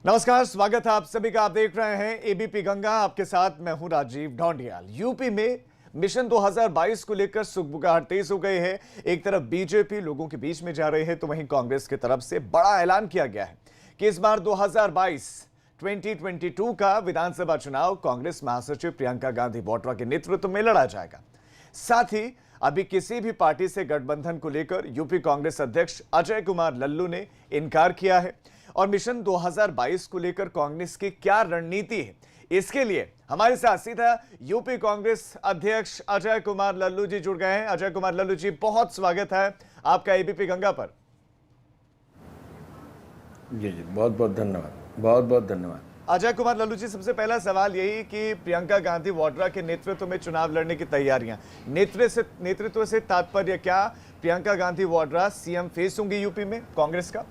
नमस्कार, स्वागत है आप सभी का। आप देख रहे हैं एबीपी गंगा। आपके साथ मैं हूं राजीव ढोंडियाल। यूपी में मिशन 2022 को लेकर सुगबुगाहट तेज हो गई है। एक तरफ बीजेपी लोगों के बीच में जा रही है, तो वहीं कांग्रेस की तरफ से बड़ा ऐलान किया गया है कि इस बार 2022 का विधानसभा चुनाव कांग्रेस महासचिव प्रियंका गांधी वाड्रा के नेतृत्व में लड़ा जाएगा। साथ ही अभी किसी भी पार्टी से गठबंधन को लेकर यूपी कांग्रेस अध्यक्ष अजय कुमार लल्लू ने इनकार किया है। और मिशन 2022 को लेकर कांग्रेस की क्या रणनीति है, इसके लिए हमारे साथ सीधा यूपी कांग्रेस अध्यक्ष अजय कुमार लल्लू जी जुड़ गए हैं। अजय कुमार लल्लू जी, बहुत स्वागत है आपका एबीपी गंगा पर। जी जी, बहुत बहुत धन्यवाद, बहुत बहुत धन्यवाद। अजय कुमार लल्लू जी, सबसे पहला सवाल यही कि प्रियंका गांधी वाड्रा के नेतृत्व में चुनाव लड़ने की तैयारियां, नेतृत्व से तात्पर्य क्या? प्रियंका गांधी वाड्रा सीएम फेस होंगी यूपी में कांग्रेस का?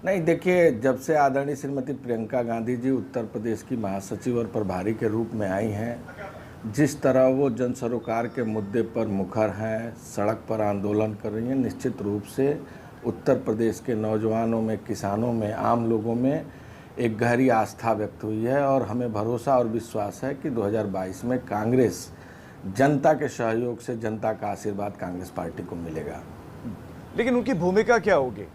नहीं, देखिए, जब से आदरणीय श्रीमती प्रियंका गांधी जी उत्तर प्रदेश की महासचिव और प्रभारी के रूप में आई हैं, जिस तरह वो जन सरोकार के मुद्दे पर मुखर हैं, सड़क पर आंदोलन कर रही हैं, निश्चित रूप से उत्तर प्रदेश के नौजवानों में, किसानों में, आम लोगों में एक गहरी आस्था व्यक्त हुई है। और हमें भरोसा और विश्वास है कि 2022 में कांग्रेस, जनता के सहयोग से, जनता का आशीर्वाद कांग्रेस पार्टी को मिलेगा। लेकिन उनकी भूमिका क्या होगी?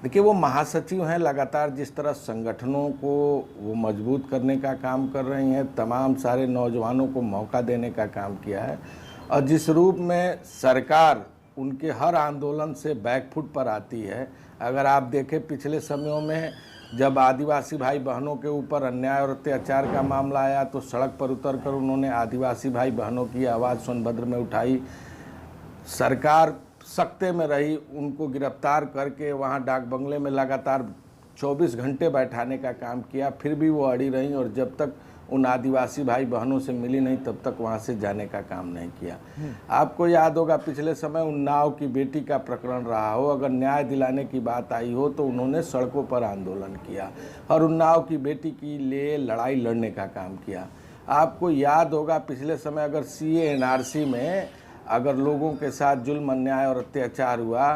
देखिए, वो महासचिव हैं, लगातार जिस तरह संगठनों को वो मजबूत करने का काम कर रही हैं, तमाम सारे नौजवानों को मौका देने का काम किया है। और जिस रूप में सरकार उनके हर आंदोलन से बैकफुट पर आती है, अगर आप देखें पिछले समयों में जब आदिवासी भाई बहनों के ऊपर अन्याय और अत्याचार का मामला आया, तो सड़क पर उतरकर उन्होंने आदिवासी भाई बहनों की आवाज़ सोनभद्र में उठाई। सरकार सख्ते में रही, उनको गिरफ्तार करके वहाँ डाक बंगले में लगातार 24 घंटे बैठाने का काम किया, फिर भी वो अड़ी रहीं और जब तक उन आदिवासी भाई बहनों से मिली नहीं तब तक वहाँ से जाने का काम नहीं किया। आपको याद होगा पिछले समय उन्नाव की बेटी का प्रकरण रहा हो, अगर न्याय दिलाने की बात आई हो तो उन्होंने सड़कों पर आंदोलन किया और उन्नाव की बेटी के लिए लड़ाई लड़ने का काम किया। आपको याद होगा पिछले समय अगर CA NRC में अगर लोगों के साथ जुल्म, अन्याय और अत्याचार हुआ,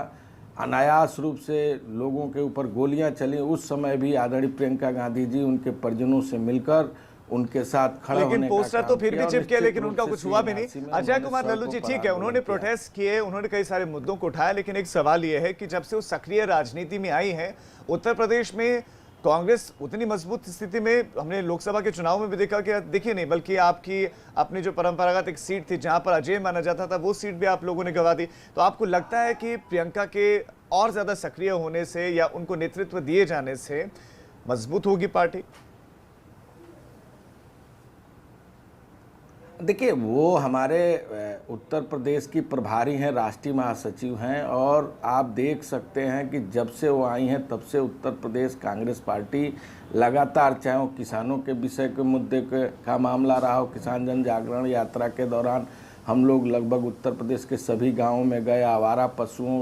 अनायास रूप से लोगों के ऊपर गोलियां चली, उस समय भी आदरणीय प्रियंका गांधी जी उनके परिजनों से मिलकर उनके साथ खड़ा होने का काम किया। पोस्टर तो फिर भी चिपके, लेकिन उनका कुछ हुआ भी नहीं। अजय कुमार लल्लू जी, ठीक है, उन्होंने प्रोटेस्ट किए, उन्होंने कई सारे मुद्दों को उठाया, लेकिन एक सवाल यह है कि जब से वो सक्रिय राजनीति में आई है, उत्तर प्रदेश में कांग्रेस उतनी मजबूत स्थिति में हमने लोकसभा के चुनाव में भी देखा कि देखिए नहीं, बल्कि आपकी अपनी जो परंपरागत एक सीट थी जहां पर अजय माना जाता था, वो सीट भी आप लोगों ने गंवा दी। तो आपको लगता है कि प्रियंका के और ज्यादा सक्रिय होने से या उनको नेतृत्व दिए जाने से मजबूत होगी पार्टी? देखिए, वो हमारे उत्तर प्रदेश की प्रभारी हैं, राष्ट्रीय महासचिव हैं, और आप देख सकते हैं कि जब से वो आई हैं तब से उत्तर प्रदेश कांग्रेस पार्टी लगातार, चाहे वो किसानों के विषय के मुद्दे का मामला रहा हो, किसान जन जागरण यात्रा के दौरान हम लोग लगभग उत्तर प्रदेश के सभी गाँवों में गए, आवारा पशुओं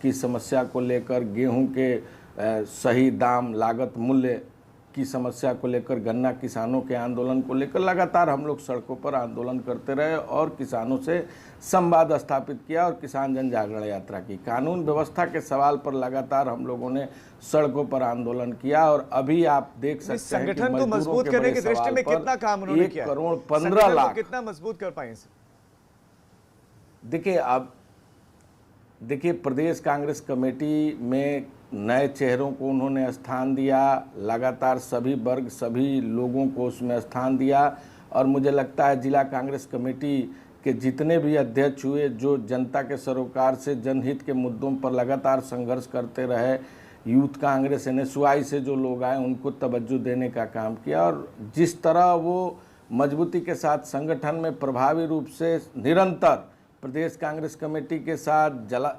की समस्या को लेकर, गेहूँ के सही दाम, लागत मूल्य की समस्या को लेकर, गन्ना किसानों के आंदोलन को लेकर लगातार हम लोग सड़कों पर आंदोलन करते रहे और किसानों से संवाद स्थापित किया और किसान जन जागरण यात्रा की। कानून व्यवस्था के सवाल पर लगातार हम लोगों ने सड़कों पर आंदोलन किया। और अभी आप देख सकते हैं संगठन को मजबूत करने की दृष्टि में कितना काम उन्होंने किया? 1 करोड़ 15 लाख कितना मजबूत कर पाए? देखिए, अब देखिए, प्रदेश कांग्रेस कमेटी में नए चेहरों को उन्होंने स्थान दिया, लगातार सभी वर्ग, सभी लोगों को उसमें स्थान दिया। और मुझे लगता है जिला कांग्रेस कमेटी के जितने भी अध्यक्ष हुए, जो जनता के सरोकार से, जनहित के मुद्दों पर लगातार संघर्ष करते रहे, यूथ कांग्रेस NSY से जो लोग आए उनको तवज्जो देने का काम किया। और जिस तरह वो मजबूती के साथ संगठन में प्रभावी रूप से निरंतर प्रदेश कांग्रेस कमेटी के साथ,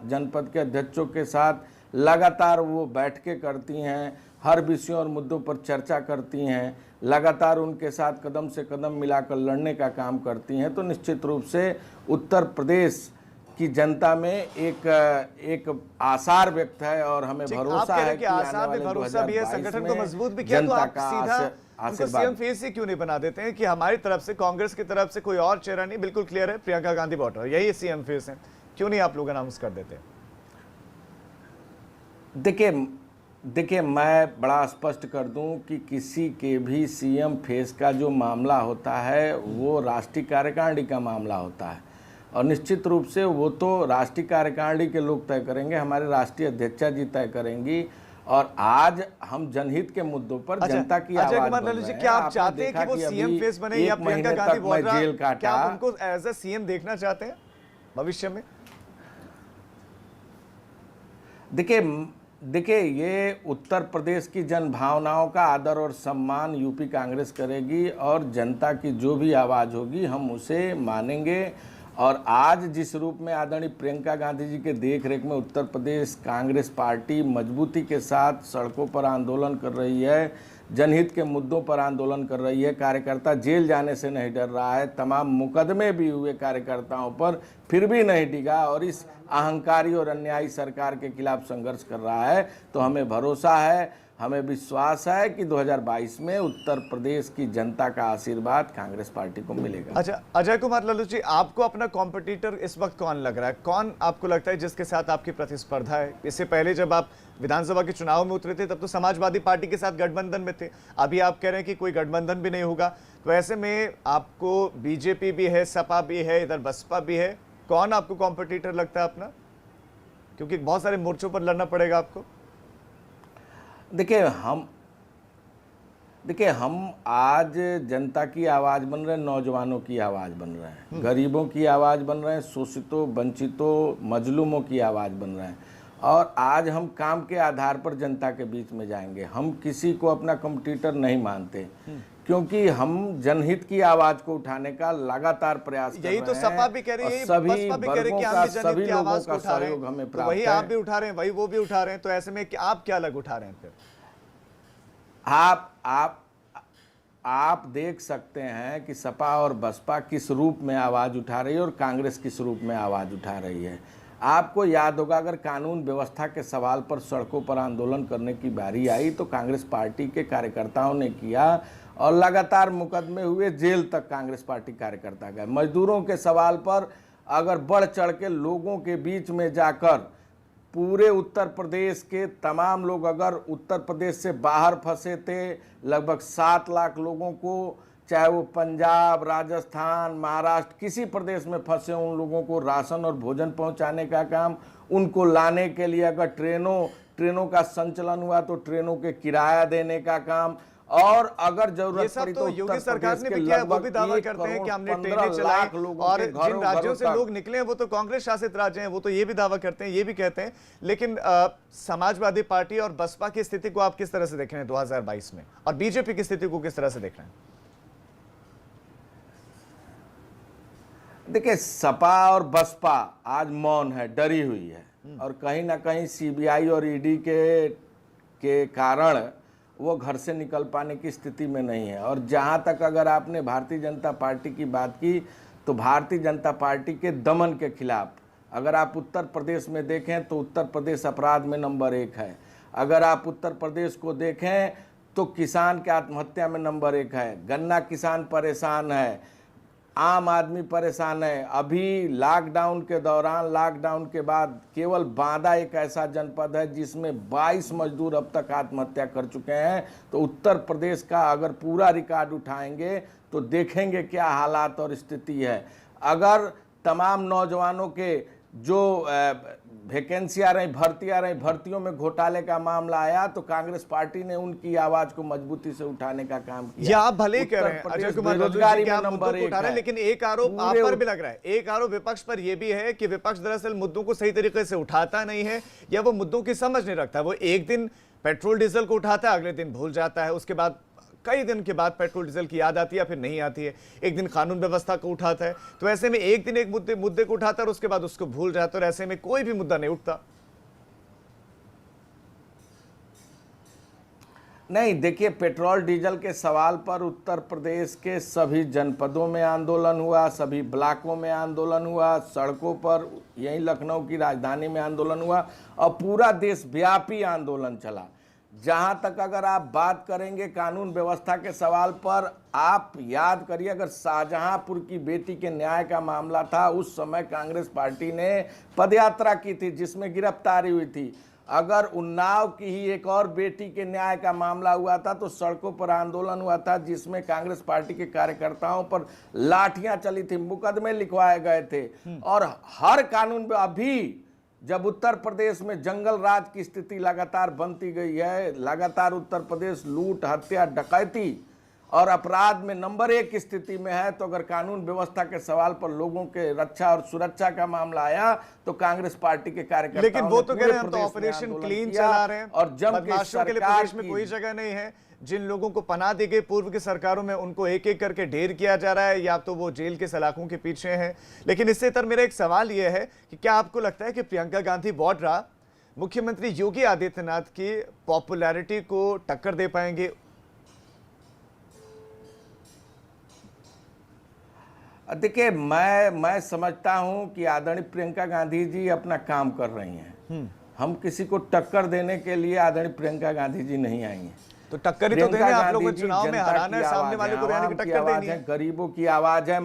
जनपद के अध्यक्षों के साथ लगातार वो बैठकें करती हैं, हर विषयों और मुद्दों पर चर्चा करती हैं, लगातार उनके साथ कदम से कदम मिलाकर लड़ने का काम करती हैं, तो निश्चित रूप से उत्तर प्रदेश कि जनता में एक आसार व्यक्त है और हमें भरोसा है कि आसार में भरोसा भी है, संगठन को मजबूत भी किया, तो आप सीधा उनको सीएम फेस ही क्यों नहीं बना देते हैं कि हमारी तरफ से, कांग्रेस की तरफ से कोई और चेहरा नहीं, बिल्कुल क्लियर है प्रियंका गांधी वाड्रा यही सीएम फेस है, क्यों नहीं आप लोग अनाउंस कर देते? देखिए मैं बड़ा स्पष्ट कर दूं कि किसी के भी सीएम फेस का जो मामला होता है वो राष्ट्रीय कार्यकारिणी का मामला होता है और निश्चित रूप से वो तो राष्ट्रीय कार्यकारिणी के लोग तय करेंगे, हमारे राष्ट्रीय अध्यक्षा जी तय करेंगी। और आज हम जनहित के मुद्दों पर जनता की आवाज बन रहे हैं। क्या आप चाहते हैं कि वो सीएम फेस बने या प्रियंका गांधी वाड्रा, क्या आप उनको एज ए सीएम देखना चाहते हैं भविष्य में? देखिए ये उत्तर प्रदेश की जन भावनाओं का आदर और सम्मान यूपी कांग्रेस करेगी और जनता की जो भी आवाज़ होगी हम उसे मानेंगे। और आज जिस रूप में आदरणीय प्रियंका गांधी जी के देखरेख में उत्तर प्रदेश कांग्रेस पार्टी मजबूती के साथ सड़कों पर आंदोलन कर रही है, जनहित के मुद्दों पर आंदोलन कर रही है, कार्यकर्ता जेल जाने से नहीं डर रहा है, तमाम मुकदमे भी हुए कार्यकर्ताओं पर फिर भी नहीं डिगा और इस अहंकारी और अन्यायी सरकार के खिलाफ संघर्ष कर रहा है, तो हमें भरोसा है, हमें विश्वास है कि 2022 में उत्तर प्रदेश की जनता का आशीर्वाद कांग्रेस पार्टी को मिलेगा। अच्छा अजय कुमार लल्लू जी, आपको अपना कॉम्पिटिटर इस वक्त कौन लग रहा है? कौन आपको लगता है जिसके साथ आपकी प्रतिस्पर्धा है? इससे पहले जब आप विधानसभा के चुनाव में उतरे थे तब तो समाजवादी पार्टी के साथ गठबंधन में थे, अभी आप कह रहे हैं कि कोई गठबंधन भी नहीं होगा, तो ऐसे में आपको बीजेपी भी है, सपा भी है, इधर बसपा भी है, कौन आपको कॉम्पिटिटर लगता है अपना? क्योंकि बहुत सारे मोर्चों पर लड़ना पड़ेगा आपको। देखिए हम आज जनता की आवाज़ बन रहे हैं, नौजवानों की आवाज़ बन रहे हैं, गरीबों की आवाज़ बन रहे हैं, शोषितों वंचितों मजलूमों की आवाज़ बन रहे हैं और आज हम काम के आधार पर जनता के बीच में जाएंगे। हम किसी को अपना कॉम्पिटिटर नहीं मानते क्योंकि हम जनहित की आवाज़ को उठाने का लगातार प्रयास कर रहे हैं। यही तो सपा भी कह रही है, सभी बसपा भी कह रही है कि हम भी जनहित की आवाज़ को उठा रहे हैं, हमें तो वही आप भी उठा रहे हैं, वही वो भी उठा रहे हैं, तो ऐसे में आप क्या अलग उठा रहे हैं फिर? आप देख सकते हैं कि सपा और बसपा किस रूप में आवाज़ उठा रही है और कांग्रेस किस रूप में आवाज़ उठा रही है। आपको याद होगा अगर कानून व्यवस्था के सवाल पर सड़कों पर आंदोलन करने की बारी आई तो कांग्रेस पार्टी के कार्यकर्ताओं ने किया और लगातार मुकदमे हुए, जेल तक कांग्रेस पार्टी कार्यकर्ता गए। मजदूरों के सवाल पर अगर बढ़ चढ़ के लोगों के बीच में जाकर पूरे उत्तर प्रदेश के तमाम लोग, अगर उत्तर प्रदेश से बाहर फंसे थे लगभग 7 लाख लोगों को, चाहे वो पंजाब, राजस्थान, महाराष्ट्र किसी प्रदेश में फंसे उन लोगों को राशन और भोजन पहुंचाने का काम, उनको लाने के लिए अगर ट्रेनों का संचालन हुआ तो ट्रेनों के किराया देने का काम, और अगर जरूरत पड़ी तो योगी सरकार ने भी किया, वो भी दावा करते हैं कि हमने ट्रेनें चलाई और जिन राज्यों से लोग निकले हैं वो तो कांग्रेस शासित राज्य हैं, वो तो ये भी दावा करते हैं, ये भी कहते हैं। लेकिन समाजवादी पार्टी और बसपा की स्थिति को आप किस तरह से देख रहे हैं 2022 में, और बीजेपी की स्थिति को किस तरह से देख रहे हैं? देखिए सपा और बसपा आज मौन है, डरी हुई है और कहीं ना कहीं सीबीआई और ईडी के कारण वो घर से निकल पाने की स्थिति में नहीं है। और जहाँ तक अगर आपने भारतीय जनता पार्टी की बात की तो भारतीय जनता पार्टी के दमन के खिलाफ अगर आप उत्तर प्रदेश में देखें तो उत्तर प्रदेश अपराध में नंबर 1 है। अगर आप उत्तर प्रदेश को देखें तो किसान के आत्महत्या में नंबर 1 है, गन्ना किसान परेशान है, आम आदमी परेशान है। अभी लॉकडाउन के दौरान, लॉकडाउन के बाद केवल बांदा एक ऐसा जनपद है जिसमें 22 मजदूर अब तक आत्महत्या कर चुके हैं। तो उत्तर प्रदेश का अगर पूरा रिकॉर्ड उठाएंगे तो देखेंगे क्या हालात और स्थिति है। अगर तमाम नौजवानों के जो वैकेंसी आ रही, भर्ती आ रही, भर्तियों में घोटाले का मामला आया तो कांग्रेस पार्टी ने उनकी आवाज को मजबूती से उठाने का काम किया। ये आप भले कह रहे हैं अजय कुमार बेरोजगारी का नंबर 1 उठा रहे हैं, लेकिन एक आरोप आप पर भी लग रहा है, एक आरोप विपक्ष पर यह भी है कि विपक्ष दरअसल मुद्दों को सही तरीके से उठाता नहीं है या वो मुद्दों की समझ नहीं रखता। वो एक दिन पेट्रोल डीजल को उठाता है, अगले दिन भूल जाता है, उसके बाद कई दिन के बाद पेट्रोल डीजल की याद आती है, फिर नहीं आती है। एक दिन कानून व्यवस्था को उठाता है, तो ऐसे में एक दिन एक मुद्दे को उठाता है और उसके बाद उसको भूल जाता है और ऐसे में कोई भी मुद्दा नहीं उठता। नहीं, देखिए, पेट्रोल डीजल के सवाल पर उत्तर प्रदेश के सभी जनपदों में आंदोलन हुआ, सभी ब्लॉकों में आंदोलन हुआ, सड़कों पर, यहीं लखनऊ की राजधानी में आंदोलन हुआ और पूरा देशव्यापी आंदोलन चला। जहां तक अगर आप बात करेंगे कानून व्यवस्था के सवाल पर, आप याद करिए, अगर शाहजहांपुर की बेटी के न्याय का मामला था, उस समय कांग्रेस पार्टी ने पदयात्रा की थी जिसमें गिरफ्तारी हुई थी। अगर उन्नाव की ही एक और बेटी के न्याय का मामला हुआ था तो सड़कों पर आंदोलन हुआ था जिसमें कांग्रेस पार्टी के कार्यकर्ताओं पर लाठियां चली थी, मुकदमे लिखवाए गए थे। और हर कानून में अभी जब उत्तर प्रदेश में जंगल राज की स्थिति लगातार बनती गई है, लगातार उत्तर प्रदेश लूट, हत्या, डकैती और अपराध में नंबर 1 की स्थिति में है, तो अगर कानून व्यवस्था के सवाल पर लोगों के रक्षा और सुरक्षा का मामला आया तो कांग्रेस पार्टी के कार्यकर्ताओं, लेकिन वो तो कह रहे हैं हम तो ऑपरेशन क्लीन चला रहे हैं और जब बदमाशों के लिए प्रदेश में कोई जगह नहीं है। जिन लोगों को पनाह दी गई पूर्व की सरकारों में, उनको एक एक करके ढेर किया जा रहा है, या तो वो जेल के सलाखों के पीछे हैं। लेकिन इससे तर मेरा एक सवाल यह है कि क्या आपको लगता है कि प्रियंका गांधी वाड्रा मुख्यमंत्री योगी आदित्यनाथ की पॉपुलैरिटी को टक्कर दे पाएंगे? देखिए, मैं समझता हूं कि आदरणीय प्रियंका गांधी जी अपना काम कर रही हैं। हम किसी को टक्कर देने के लिए आदरणीय प्रियंका गांधी जी नहीं आई हैं। तो टक्कर ही तो देंगे आप लोगों को, चुनाव में हराना है, सामने वाले को यानी कि टक्कर देनी है। गरीबों की आवाज है,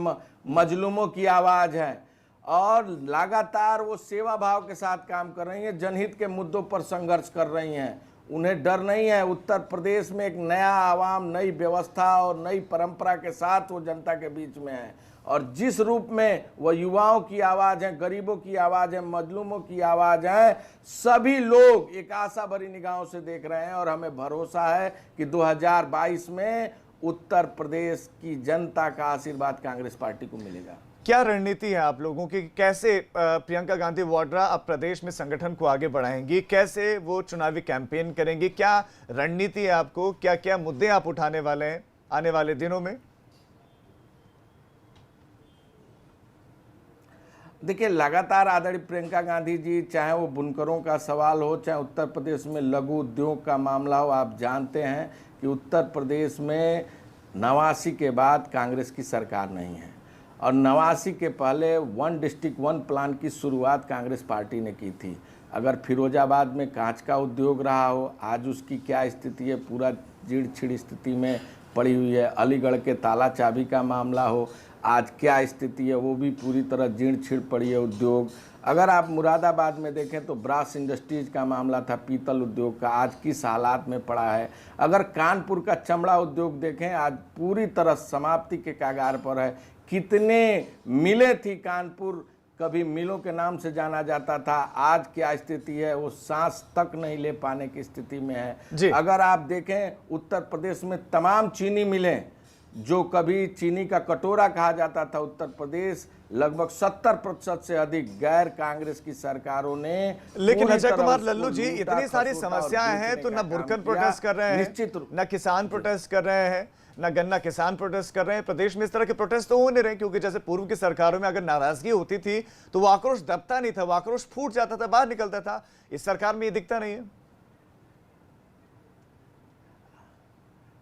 मजलूमों की आवाज है और लगातार वो सेवा भाव के साथ काम कर रही हैं, जनहित के मुद्दों पर संघर्ष कर रही हैं। उन्हें डर नहीं है। उत्तर प्रदेश में एक नया आवाम, नई व्यवस्था और नई परंपरा के साथ वो जनता के बीच में है और जिस रूप में वो युवाओं की आवाज़ है, गरीबों की आवाज़ है, मजलूमों की आवाज़ है, सभी लोग एक आशा भरी निगाहों से देख रहे हैं और हमें भरोसा है कि 2022 में उत्तर प्रदेश की जनता का आशीर्वाद कांग्रेस पार्टी को मिलेगा। क्या रणनीति है आप लोगों की, कैसे प्रियंका गांधी वाड्रा अब प्रदेश में संगठन को आगे बढ़ाएंगी, कैसे वो चुनावी कैंपेन करेंगी, क्या रणनीति है आपको, क्या क्या मुद्दे आप उठाने वाले हैं आने वाले दिनों में? देखिए, लगातार आदरणीय प्रियंका गांधी जी, चाहे वो बुनकरों का सवाल हो, चाहे उत्तर प्रदेश में लघु उद्योग का मामला हो, आप जानते हैं कि उत्तर प्रदेश में 89 के बाद कांग्रेस की सरकार नहीं है और 89 के पहले 1 डिस्ट्रिक्ट 1 प्लान की शुरुआत कांग्रेस पार्टी ने की थी। अगर फिरोजाबाद में कांच का उद्योग रहा हो, आज उसकी क्या स्थिति है, पूरा जीर्ण छीड़ स्थिति में पड़ी हुई है। अलीगढ़ के ताला चाबी का मामला हो, आज क्या स्थिति है, वो भी पूरी तरह जीर्ण छीड़ पड़ी है उद्योग। अगर आप मुरादाबाद में देखें तो ब्रास इंडस्ट्रीज का मामला था, पीतल उद्योग का, आज किस हालात में पड़ा है। अगर कानपुर का चमड़ा उद्योग देखें, आज पूरी तरह समाप्ति के कगार पर है। कितने मिलें थी कानपुर, कभी मिलों के नाम से जाना जाता था, आज क्या स्थिति है, वो सांस तक नहीं ले पाने की स्थिति में है। अगर आप देखें उत्तर प्रदेश में तमाम चीनी मिलें, जो कभी चीनी का कटोरा कहा जाता था, उत्तर प्रदेश लगभग 70% से अधिक गैर कांग्रेस की सरकारों ने। लेकिन अजय कुमार लल्लू जी, इतनी सारी समस्याएं हैं तो न बुरकन प्रोटेस्ट कर रहे हैं, निश्चित न किसान प्रोटेस्ट कर रहे हैं, न गन्ना किसान प्रोटेस्ट कर रहे हैं। प्रदेश में इस तरह के प्रोटेस्ट तो हो नहीं रहे, क्योंकि जैसे पूर्व की सरकारों में अगर नाराजगी होती थी तो वो आक्रोश दबता नहीं था, वो आक्रोश फूट जाता था, बाहर निकलता था। इस सरकार में ये दिखता नहीं है।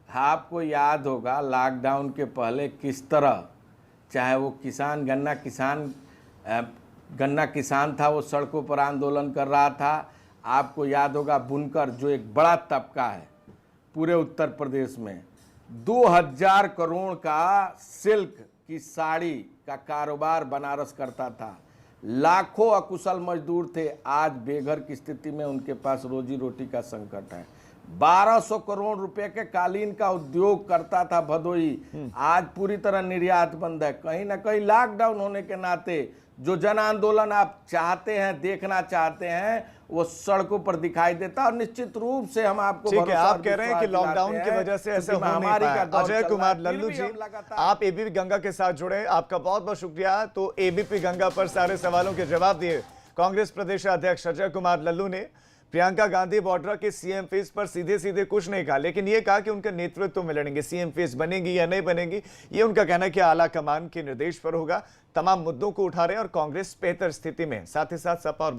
आपको याद होगा लॉकडाउन के पहले किस तरह, चाहे वो किसान, गन्ना किसान था, वो सड़कों पर आंदोलन कर रहा था। आपको याद होगा बुनकर, जो एक बड़ा तबका है पूरे उत्तर प्रदेश में, 2000 करोड़ का सिल्क की साड़ी का कारोबार बनारस करता था। लाखों अकुशल मजदूर थे, आज बेघर की स्थिति में उनके पास रोजी रोटी का संकट है। 1200 करोड़ रुपए के कालीन का उद्योग करता था भदोई, आज पूरी तरह निर्यात बंद है। कहीं ना कहीं लॉकडाउन होने के नाते जो जन आंदोलन आप चाहते हैं, देखना चाहते हैं, वो सड़कों पर दिखाई देता। और निश्चित रूप से हम आपको, ठीक है, आप कह रहे हैं कि लॉकडाउन की वजह से ऐसा हो नहीं पाया। अजय कुमार लल्लू जी, आप एबीपी गंगा के साथ जुड़े, आपका बहुत बहुत शुक्रिया। तो एबीपी गंगा पर सारे सवालों के जवाब दिए कांग्रेस प्रदेश अध्यक्ष अजय कुमार लल्लू ने। प्रियंका गांधी वाड्रा के सीएम फेस पर सीधे सीधे कुछ नहीं कहा, लेकिन यह कहा कि उनके नेतृत्व में लड़ेंगे। सीएम फेस बनेगी या नहीं बनेगी, ये उनका कहना है कि आला कमान के निर्देश पर होगा। तमाम मुद्दों को उठा रहे हैं और कांग्रेस बेहतर स्थिति में। साथ ही साथ सपा और